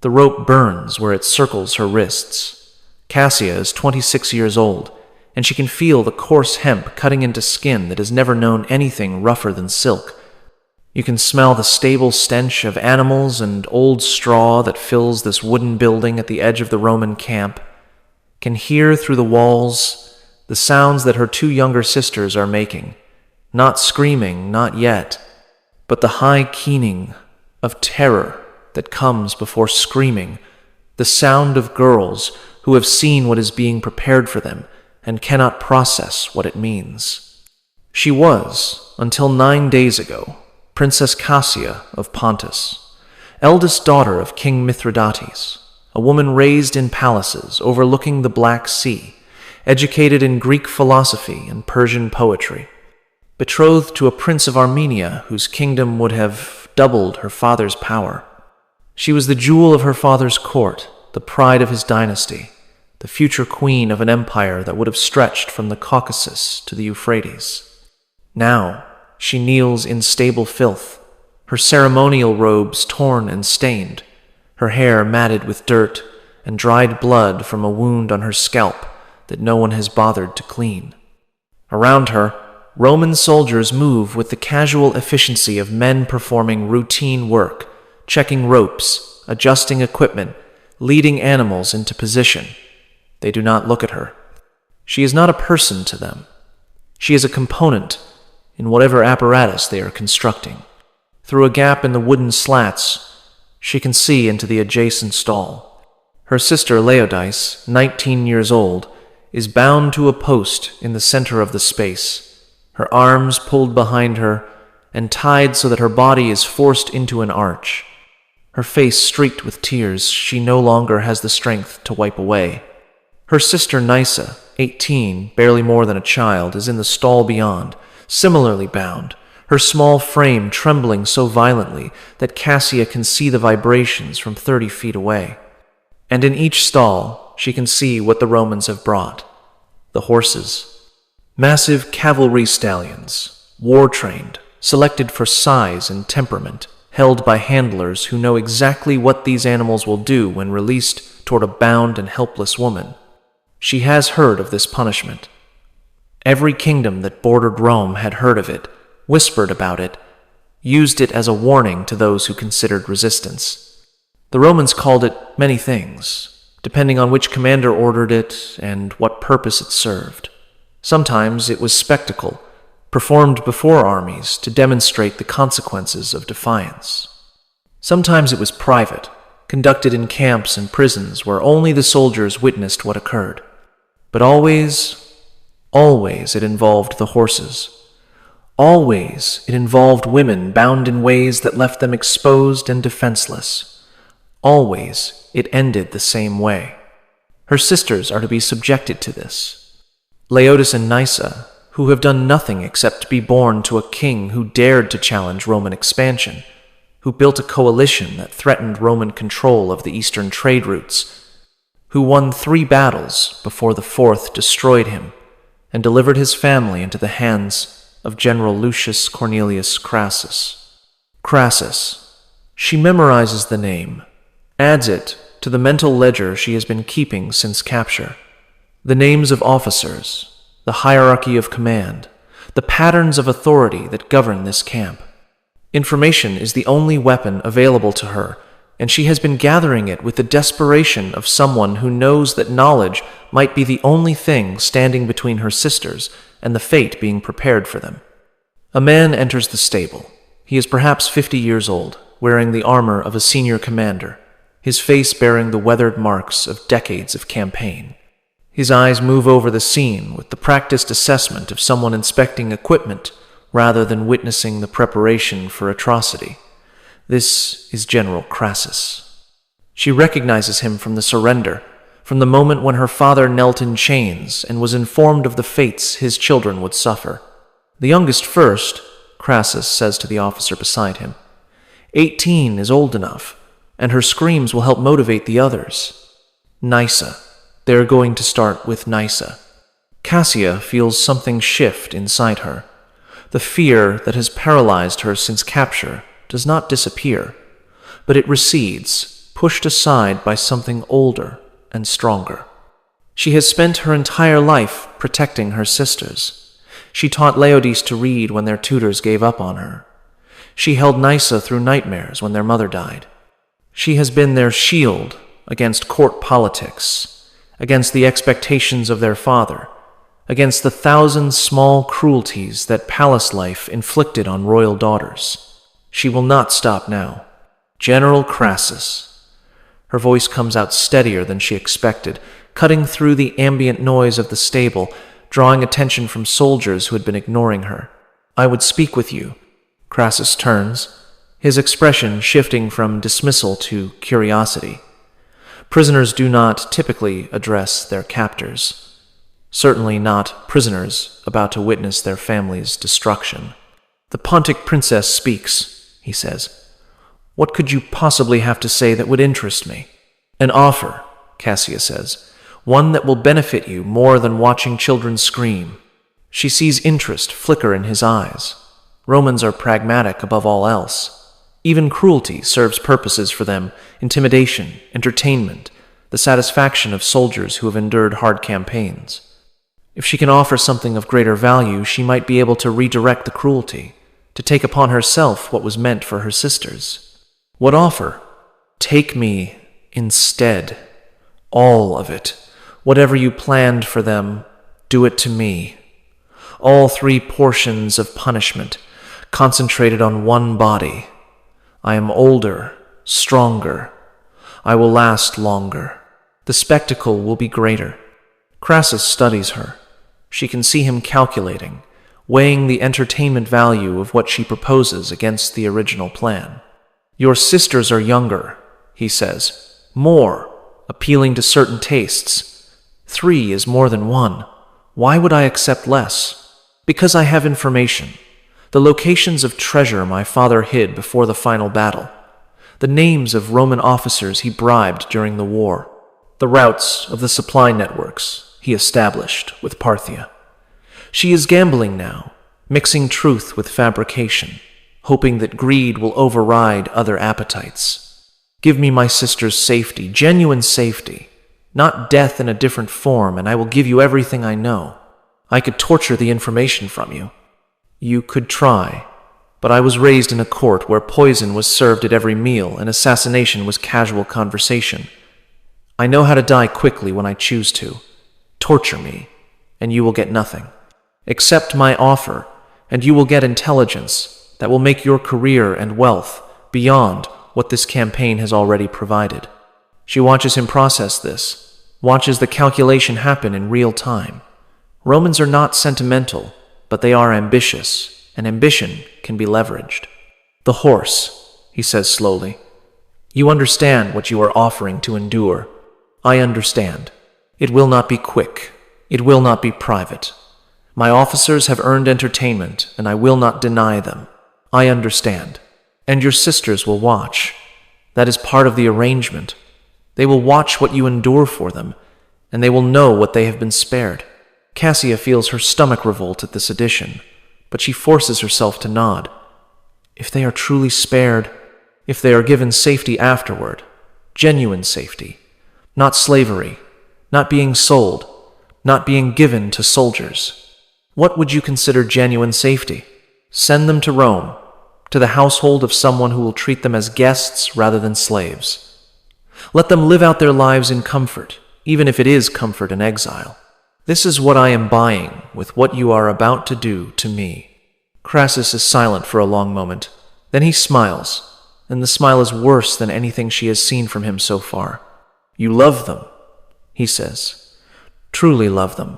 The rope burns where it circles her wrists. Cassia is 26 years old, and she can feel the coarse hemp cutting into skin that has never known anything rougher than silk. You can smell the stable stench of animals and old straw that fills this wooden building at the edge of the Roman camp, can hear through the walls the sounds that her two younger sisters are making, not screaming, not yet, but the high keening of terror that comes before screaming, the sound of girls who have seen what is being prepared for them and cannot process what it means. She was, until 9 days ago, Princess Cassia of Pontus, eldest daughter of King Mithridates, a woman raised in palaces overlooking the Black Sea, educated in Greek philosophy and Persian poetry, betrothed to a prince of Armenia whose kingdom would have doubled her father's power. She was the jewel of her father's court, the pride of his dynasty, the future queen of an empire that would have stretched from the Caucasus to the Euphrates. Now, she kneels in stable filth, her ceremonial robes torn and stained, her hair matted with dirt and dried blood from a wound on her scalp that no one has bothered to clean. Around her, Roman soldiers move with the casual efficiency of men performing routine work, checking ropes, adjusting equipment, leading animals into position. They do not look at her. She is not a person to them. She is a component in whatever apparatus they are constructing. Through a gap in the wooden slats, she can see into the adjacent stall. Her sister Laodice, 19 years old, is bound to a post in the center of the space, her arms pulled behind her and tied so that her body is forced into an arch. Her face streaked with tears she no longer has the strength to wipe away. Her sister Nysa, 18, barely more than a child, is in the stall beyond, similarly bound, her small frame trembling so violently that Cassia can see the vibrations from 30 feet away. And in each stall, she can see what the Romans have brought: the horses. Massive cavalry stallions, war-trained, selected for size and temperament, held by handlers who know exactly what these animals will do when released toward a bound and helpless woman. She has heard of this punishment. Every kingdom that bordered Rome had heard of it, whispered about it, used it as a warning to those who considered resistance. The Romans called it many things, depending on which commander ordered it and what purpose it served. Sometimes it was spectacle, performed before armies to demonstrate the consequences of defiance. Sometimes it was private, conducted in camps and prisons where only the soldiers witnessed what occurred. But always it involved the horses. Always it involved women bound in ways that left them exposed and defenseless. Always it ended the same way. Her sisters are to be subjected to this. Laodice and Nysa, who have done nothing except be born to a king who dared to challenge Roman expansion, who built a coalition that threatened Roman control of the eastern trade routes, who won 3 battles before the 4th destroyed him and delivered his family into the hands of General Lucius Cornelius Crassus. Crassus. She memorizes the name, adds it to the mental ledger she has been keeping since capture. The names of officers, the hierarchy of command, the patterns of authority that govern this camp. Information is the only weapon available to her, and she has been gathering it with the desperation of someone who knows that knowledge might be the only thing standing between her sisters and the fate being prepared for them. A man enters the stable. He is perhaps 50 years old, wearing the armor of a senior commander, his face bearing the weathered marks of decades of campaign. His eyes move over the scene with the practiced assessment of someone inspecting equipment rather than witnessing the preparation for atrocity. This is General Crassus. She recognizes him from the surrender, from the moment when her father knelt in chains and was informed of the fates his children would suffer. The youngest first, Crassus says to the officer beside him. 18 is old enough, and her screams will help motivate the others. Nysa. They are going to start with Nysa. Cassia feels something shift inside her. The fear that has paralyzed her since capture does not disappear, but it recedes, pushed aside by something older and stronger. She has spent her entire life protecting her sisters. She taught Laodice to read when their tutors gave up on her. She held Nysa through nightmares when their mother died. She has been their shield against court politics, against the expectations of their father, against the thousand small cruelties that palace life inflicted on royal daughters. She will not stop now. General Crassus. Her voice comes out steadier than she expected, cutting through the ambient noise of the stable, drawing attention from soldiers who had been ignoring her. I would speak with you. Crassus turns, his expression shifting from dismissal to curiosity. Prisoners do not typically address their captors. Certainly not prisoners about to witness their family's destruction. The Pontic princess speaks, he says. What could you possibly have to say that would interest me? An offer, Cassia says. One that will benefit you more than watching children scream. She sees interest flicker in his eyes. Romans are pragmatic above all else. Even cruelty serves purposes for them: intimidation, entertainment, the satisfaction of soldiers who have endured hard campaigns. If she can offer something of greater value, she might be able to redirect the cruelty, to take upon herself what was meant for her sisters. What offer? Take me instead. All of it. Whatever you planned for them, do it to me. All 3 portions of punishment, concentrated on one body. I am older, stronger. I will last longer. The spectacle will be greater. Crassus studies her. She can see him calculating, weighing the entertainment value of what she proposes against the original plan. Your sisters are younger, he says. More, appealing to certain tastes. 3 is more than 1. Why would I accept less? Because I have information. The locations of treasure my father hid before the final battle. The names of Roman officers he bribed during the war. The routes of the supply networks he established with Parthia. She is gambling now, mixing truth with fabrication, hoping that greed will override other appetites. Give me my sister's safety, genuine safety, not death in a different form, and I will give you everything I know. I could torture the information from you. You could try, but I was raised in a court where poison was served at every meal and assassination was casual conversation. I know how to die quickly when I choose to. Torture me, and you will get nothing. Accept my offer, and you will get intelligence that will make your career and wealth beyond what this campaign has already provided. She watches him process this, watches the calculation happen in real time. Romans are not sentimental, but they are ambitious, and ambition can be leveraged. The horse, he says slowly. You understand what you are offering to endure. I understand. It will not be quick. It will not be private. My officers have earned entertainment, and I will not deny them. I understand. And your sisters will watch. That is part of the arrangement. They will watch what you endure for them, and they will know what they have been spared. Cassia feels her stomach revolt at this addition, but she forces herself to nod. If they are truly spared, if they are given safety afterward, genuine safety, not slavery, not being sold, not being given to soldiers. What would you consider genuine safety? Send them to Rome, to the household of someone who will treat them as guests rather than slaves. Let them live out their lives in comfort, even if it is comfort in exile. This is what I am buying with what you are about to do to me. Crassus is silent for a long moment. Then he smiles, and the smile is worse than anything she has seen from him so far. You love them, he says. Truly love them.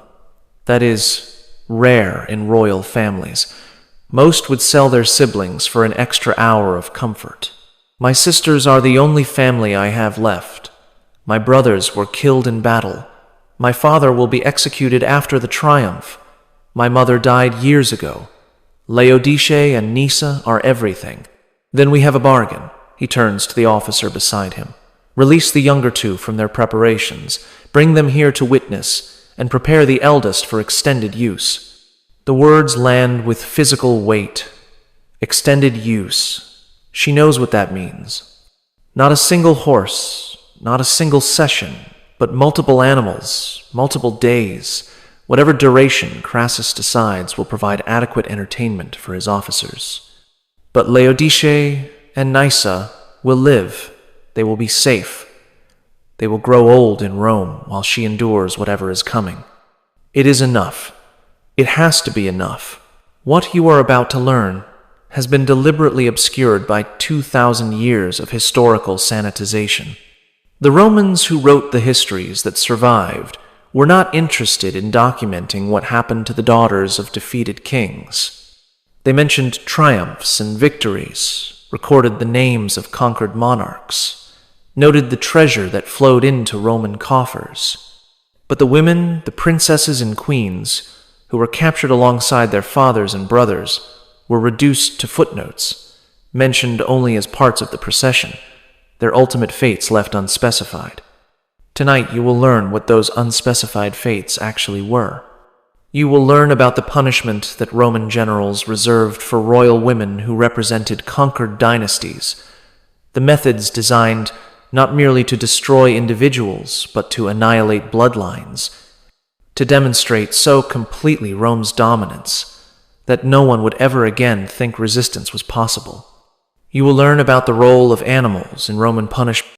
That is rare in royal families. Most would sell their siblings for an extra hour of comfort. My sisters are the only family I have left. My brothers were killed in battle. My father will be executed after the triumph. My mother died years ago. Laodice and Nysa are everything. Then we have a bargain. He turns to the officer beside him. Release the younger 2 from their preparations. Bring them here to witness, and prepare the eldest for extended use. The words land with physical weight. Extended use. She knows what that means. Not a single horse, not a single session, but multiple animals, multiple days. Whatever duration Crassus decides will provide adequate entertainment for his officers. But Laodice and Nysa will live. They will be safe. They will grow old in Rome while she endures whatever is coming. It is enough. It has to be enough. What you are about to learn has been deliberately obscured by 2,000 years of historical sanitization. The Romans who wrote the histories that survived were not interested in documenting what happened to the daughters of defeated kings. They mentioned triumphs and victories, recorded the names of conquered monarchs, noted the treasure that flowed into Roman coffers. But the women, the princesses and queens, who were captured alongside their fathers and brothers, were reduced to footnotes, mentioned only as parts of the procession, their ultimate fates left unspecified. Tonight you will learn what those unspecified fates actually were. You will learn about the punishment that Roman generals reserved for royal women who represented conquered dynasties, the methods designed not merely to destroy individuals, but to annihilate bloodlines, to demonstrate so completely Rome's dominance that no one would ever again think resistance was possible. You will learn about the role of animals in Roman punishment.